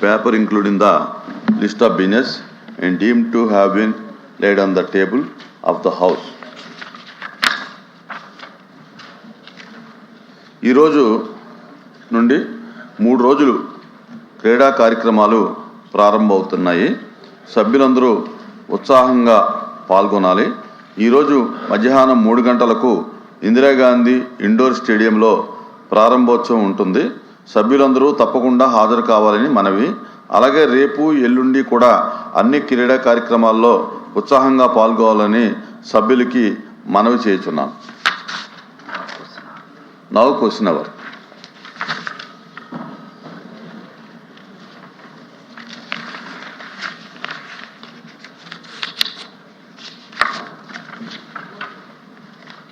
paper including the list of business and deemed to have been laid on the table of the house. ఈ రోజు నుండి 3 రోజులు క్రీడా కార్యక్రమాలు ప్రారంభమవుతున్నాయి. సభ్యులందరూ ఉత్సాహంగా పాల్గొనాలి. ఈరోజు మధ్యాహ్నం 3 గంటలకు ఇందిరాగాంధీ ఇండోర్ స్టేడియంలో ప్రారంభోత్సవం ఉంటుంది. సభ్యులందరూ తప్పకుండా హాజరు కావాలని మనవి. అలాగే రేపు ఎల్లుండి కూడా అన్ని క్రీడా కార్యక్రమాల్లో ఉత్సాహంగా పాల్గొనాలని సభ్యులకి మనవి చేస్తున్నాను. Now question hour.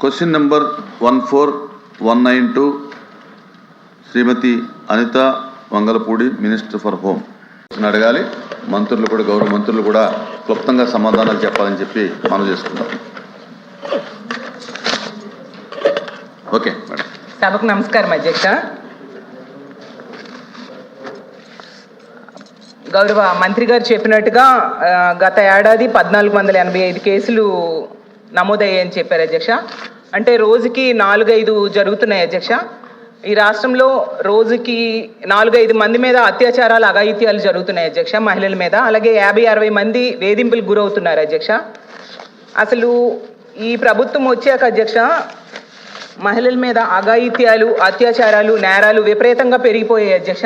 Question number 14192, Shrimati Anitha Vangalapudi, minister for home. అడగాలి. మంత్రులు కూడా, గౌరవ మంత్రులు కూడా క్లుప్తంగా సమాధానాలు చెప్పాలని చెప్పి మనం చేసుకుంటాం. Okay madam. సభకు నమస్కారం అధ్యక్ష. గౌరవ మంత్రి గారు చెప్పినట్టుగా గత ఏడాది 1485 కేసులు నమోదయ్యాయని చెప్పారు అధ్యక్ష. అంటే రోజుకి 4-5 జరుగుతున్నాయి అధ్యక్ష. ఈ రాష్ట్రంలో రోజుకి 4-5 మంది మీద అత్యాచారాలు, అఘాయిత్యాలు జరుగుతున్నాయి అధ్యక్ష, మహిళల మీద. అలాగే 50-60 మంది వేధింపులకు గురవుతున్నారు అధ్యక్ష. అసలు ఈ ప్రభుత్వం వచ్చాక అధ్యక్ష మహిళల మీద అఘాయిత్యాలు, అత్యాచారాలు, నేరాలు విపరీతంగా పెరిగిపోయాయి అధ్యక్ష.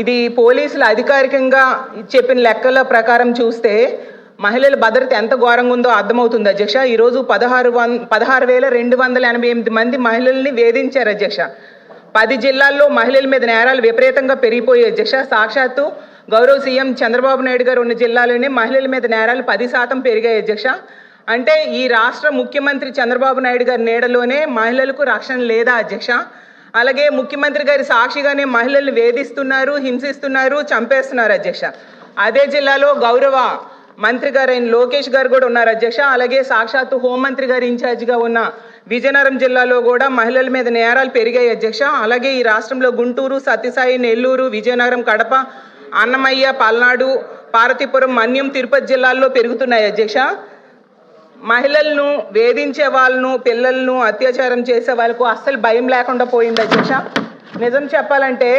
ఇది పోలీసులు అధికారికంగా చెప్పిన లెక్కల ప్రకారం చూస్తే మహిళల భద్రత ఎంత ఘోరంగా ఉందో అర్థమవుతుంది అధ్యక్ష. ఈరోజు 16,288 మంది మహిళల్ని వేధించారు అధ్యక్ష. 10 జిల్లాల్లో మహిళల మీద నేరాలు విపరీతంగా పెరిగిపోయాయి అధ్యక్ష. సాక్షాత్తు గౌరవ సీఎం చంద్రబాబు నాయుడు గారు ఉన్న జిల్లాలోనే మహిళల మీద నేరాలు 10% పెరిగాయి అధ్యక్ష. అంటే ఈ రాష్ట్ర ముఖ్యమంత్రి చంద్రబాబు నాయుడు గారి నీడలోనే మహిళలకు రక్షణ లేదా అధ్యక్ష? అలాగే ముఖ్యమంత్రి గారి సాక్షిగానే మహిళల్ని వేధిస్తున్నారు, హింసిస్తున్నారు, చంపేస్తున్నారు అధ్యక్ష. అదే జిల్లాలో గౌరవ మంత్రి గారు అయిన లోకేష్ గారు కూడా ఉన్నారు అధ్యక్ష. అలాగే సాక్షాత్తు హోంమంత్రి గారు ఇన్ఛార్జిగా ఉన్న విజయనగరం జిల్లాలో కూడా మహిళల మీద నేరాలు పెరిగాయి అధ్యక్ష. అలాగే ఈ రాష్ట్రంలో గుంటూరు, సత్యసాయి, నెల్లూరు, విజయనగరం, కడప, అన్నమయ్య, పల్నాడు, పార్వతీపురం, మన్యం, తిరుపతి జిల్లాల్లో పెరుగుతున్నాయి అధ్యక్ష. మహిళలను వేధించే వాళ్ళను, పిల్లలను అత్యాచారం చేసే వాళ్ళకు అస్సలు భయం లేకుండా పోయింది అధ్యక్ష. నిజం చెప్పాలంటే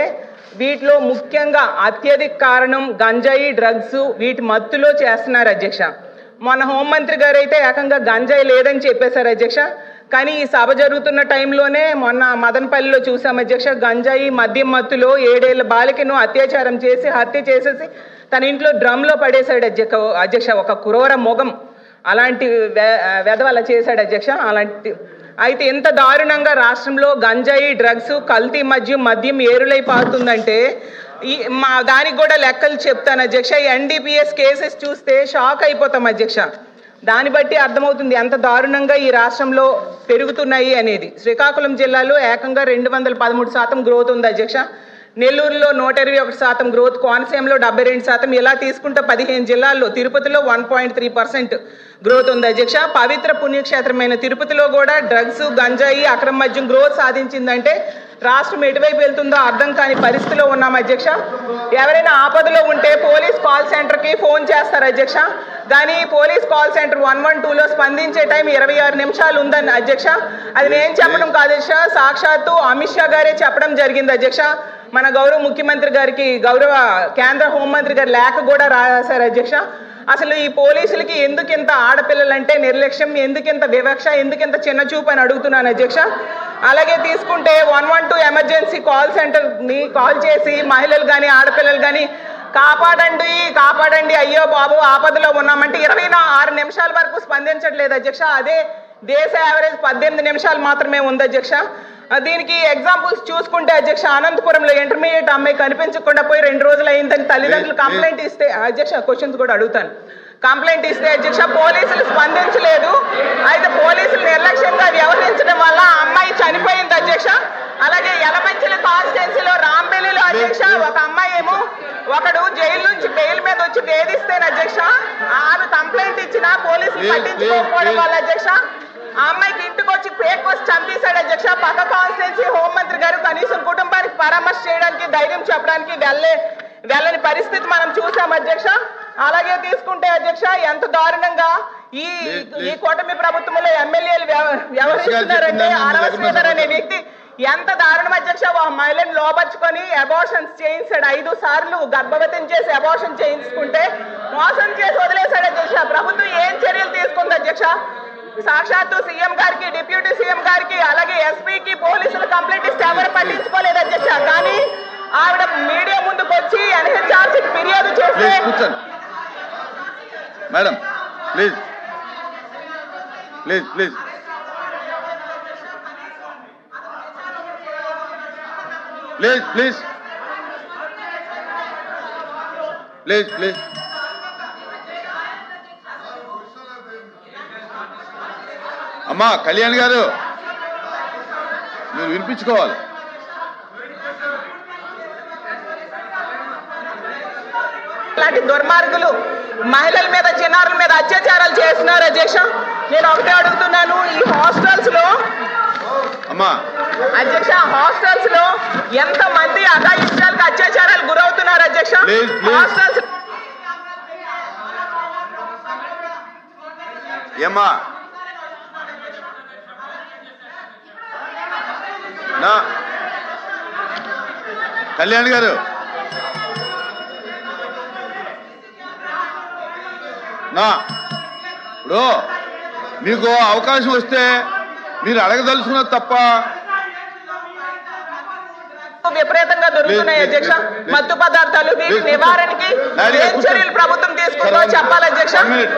వీటిలో ముఖ్యంగా అత్యధిక కారణం గంజాయి, డ్రగ్స్, వీటి మత్తులో చేస్తున్నారు అధ్యక్ష. మన హోంమంత్రి గారు అయితే ఏకంగా గంజాయి లేదని చెప్పేశారు అధ్యక్ష. కానీ ఈ సభ జరుగుతున్న టైంలోనే మొన్న మదనపల్లిలో చూసాం అధ్యక్ష. గంజాయి, మద్యం మత్తులో 7 ఏళ్ల బాలికను అత్యాచారం చేసి హత్య చేసేసి తన ఇంట్లో డ్రమ్లో పడేశాడు అధ్యక్ష. ఒక క్రూర మొగం అలాంటి వెధవల చేశాడు అధ్యక్ష. అయితే ఎంత దారుణంగా రాష్ట్రంలో గంజాయి, డ్రగ్స్, కల్తీ మద్యం ఏరులై పారుతుందంటే దానికి కూడా లెక్కలు చెప్తాను అధ్యక్ష. ఈ NDPS కేసెస్ చూస్తే షాక్ అయిపోతాం అధ్యక్ష. దాన్ని బట్టి అర్థమవుతుంది ఎంత దారుణంగా ఈ రాష్ట్రంలో పెరుగుతున్నాయి అనేది. శ్రీకాకుళం జిల్లాలో ఏకంగా 213% గ్రోత్ ఉంది అధ్యక్ష. నెల్లూరులో 121% గ్రోత్, కోనసీమలో 72%. ఇలా తీసుకుంటే 15 జిల్లాల్లో, తిరుపతిలో 1.3% గ్రోత్ ఉంది అధ్యక్ష. పవిత్ర పుణ్యక్షేత్రమైన తిరుపతిలో కూడా డ్రగ్స్, గంజాయి, అక్రమ మద్యం గ్రోత్ సాధించిందంటే రాష్ట్రం ఎటువైపు వెళ్తుందో అర్థం కాని పరిస్థితిలో ఉన్నాం అధ్యక్ష. ఎవరైనా ఆపదలో ఉంటే పోలీస్ కాల్ సెంటర్కి ఫోన్ చేస్తారు అధ్యక్ష. కానీ పోలీస్ కాల్ సెంటర్ 112లో స్పందించే టైం 26 నిమిషాలు ఉందని అధ్యక్ష. అది నేను చెప్పడం కాదు అధ్యక్ష, సాక్షాత్తు అమిత్ షా గారే చెప్పడం జరిగింది అధ్యక్ష. మన గౌరవ ముఖ్యమంత్రి గారికి గౌరవ కేంద్ర హోంమంత్రి గారు లేఖ కూడా రాశారు అధ్యక్ష. అసలు ఈ పోలీసులకి ఎందుకింత ఆడపిల్లలంటే నిర్లక్ష్యం, ఎందుకింత వివక్ష, ఎందుకింత చిన్న చూపు అని అడుగుతున్నాను అధ్యక్ష. అలాగే తీసుకుంటే 112 ఎమర్జెన్సీ కాల్ సెంటర్ని కాల్ చేసి మహిళలు కానీ ఆడపిల్లలు కానీ కాపాడండి కాపాడండి, అయ్యో బాబు ఆపదలో ఉన్నామంటే 26 నిమిషాల వరకు స్పందించట్లేదు అధ్యక్ష. అదే దేశ యావరేజ్ 18 నిమిషాలు మాత్రమే ఉంది అధ్యక్ష. దీనికి ఎగ్జాంపుల్స్ చూసుకుంటే అధ్యక్ష, అనంతపురంలో ఇంటర్మీడియట్ అమ్మాయి కనిపించకుండా పోయి 2 రోజులు అయిందని తల్లిదండ్రులు కంప్లైంట్ ఇస్తే అధ్యక్ష, క్వశ్చన్స్ కూడా అడుగుతాను, కంప్లైంట్ ఇస్తే అధ్యక్ష పోలీసులు స్పందించలేదు. అయితే పోలీసులు నిర్లక్ష్యంగా వ్యవహరించడం వల్ల అమ్మాయి చనిపోయింది అధ్యక్ష. అలాగే యలమంచిల కాన్స్టిట్యున్సీలో రాంబెల్లిలో అధ్యక్ష ఒక అమ్మాయి ఏమో ఒకడు జైలు నుంచి బెయిల్ మీద వచ్చి వేధిస్తేనే అధ్యక్ష ఆమె కంప్లైంట్ ఇచ్చినా పోలీసులు పట్టించుకోకపోవడం వల్ల అధ్యక్ష ఆ అమ్మాయికి ఇంటికి వచ్చి పేక్ వచ్చి చంపేశాడు అధ్యక్ష. పక్క కాన్స్టిట్యున్సీ హోంమంత్రి గారు కనీసం కుటుంబానికి పరామర్శ చేయడానికి ధైర్యం చెప్పడానికి వెళ్ళని పరిస్థితి అధ్యక్ష. అలాగే తీసుకుంటే అధ్యక్ష ఎంత దారుణంగా ఈ కూటమి ప్రభుత్వంలో ఎమ్మెల్యేలు వ్యవహరిస్తున్నారంటే ఆర్ఎస్ శ్రీధర్ అనే వ్యక్తి ఎంత దారుణం అధ్యక్ష. మహిళను లోపరుచుకొని అబార్షన్స్ చేయించాడు. 5 సార్లు గర్భవతిని చేసి అబార్షన్ చేయించుకుంటే మోసం చేసి వదిలేశాడు అధ్యక్ష. ప్రభుత్వం ఏం చర్యలు తీసుకుంది అధ్యక్ష? సాక్షాత్తు సీఎం గారికి, డిప్యూటీ సీఎం గారికి, అలాగే ఎస్పీకి పోలీసులు కంప్లైంట్ ఇస్తే ఎవరు పట్టించుకోలేదు అధ్యక్ష. కానీ ఆవిడ మీడియా ముందుకు వచ్చి ఎన్హెచ్ఆర్సీ ఫిర్యాదు చేస్తే madam please please please please please please please అమ్మా కళ్యాణ్ గారు మీరు వినిపించుకోవాలి. ఇలాంటి దుర్మార్గులు మహిళల మీద, చిన్నారుల మీద అత్యాచారాలు చేస్తున్నారు అధ్యక్ష. నేను ఒకటే అడుగుతున్నాను, ఈ హాస్టల్స్ లో అమ్మా అధ్యక్ష, హాస్టల్స్ లో ఎంత మంది అఘాయిత్యాలకు, అత్యాచారాలు గురవుతున్నారు అధ్యక్ష. హాస్టల్స్ ఏమ్మా నా కళ్యాణ్ గారు నా ఇప్పుడు మీకు అవకాశం వస్తే మీరు అడగదలుచుకున్నది తప్ప విపరీతంగా దొరుకుతున్నాయి అధ్యక్ష. మత్తు పదార్థాలు వీటి నివారణకి ఏం చర్యలు ప్రభుత్వం తీసుకుందో చెప్పాలి అధ్యక్ష.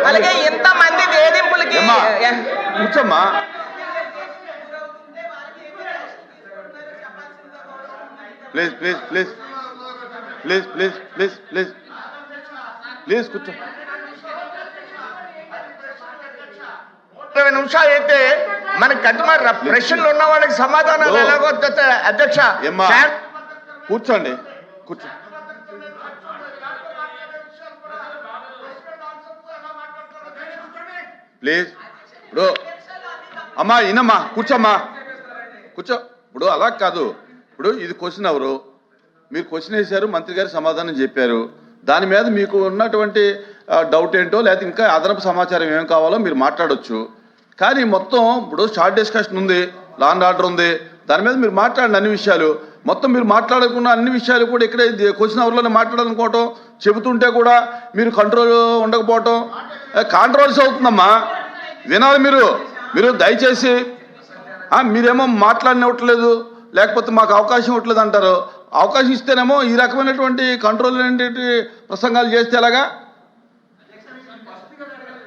అలాగే ఇంత మంది వేధింపులకి కూర్చోమ్మా. Please please please please please please please please కూర్చో. 20 నిమిషాలు అయితే మనకి కట్టుమారు ప్రశ్నలు ఉన్న వాళ్ళకి సమాధానాలు ఎలాగో అధ్యక్ష. కూర్చోండి కూర్చో. ప్లీజ్ ఇప్పుడు అమ్మా ఇనమ్మా కూర్చోమ్మా కూర్చో. ఇప్పుడు అలా కాదు, ఇప్పుడు ఇది క్వశ్చన్ అవరు, మీరు క్వశ్చన్ వేశారు, మంత్రి గారు సమాధానం చెప్పారు. దాని మీద మీకు ఉన్నటువంటి డౌట్ ఏంటో లేదా ఇంకా అదనపు సమాచారం ఏం కావాలో మీరు మాట్లాడొచ్చు. కానీ మొత్తం ఇప్పుడు షార్ట్ డిస్కషన్ ఉంది, లా అండ్ ఆర్డర్ ఉంది, దాని మీద మీరు మాట్లాడండి అన్ని విషయాలు. మొత్తం మీరు మాట్లాడుకున్న అన్ని విషయాలు కూడా ఇక్కడ క్వశ్చన్ అవర్లోనే మాట్లాడాలనుకోవటం, చెబుతుంటే కూడా మీరు కంట్రోల్ ఉండకపోవటం కాంట్రవర్సీ అవుతుందమ్మా. వినాలి మీరు. మీరు దయచేసి మీరేమో మాట్లాడినట్లేదు, లేకపోతే మాకు అవకాశం ఇవ్వట్లేదు అంటారు. అవకాశం ఇస్తేనేమో ఈ రకమైనటువంటి కంట్రోల్ ప్రసంగాలు చేస్తే ఎలాగా?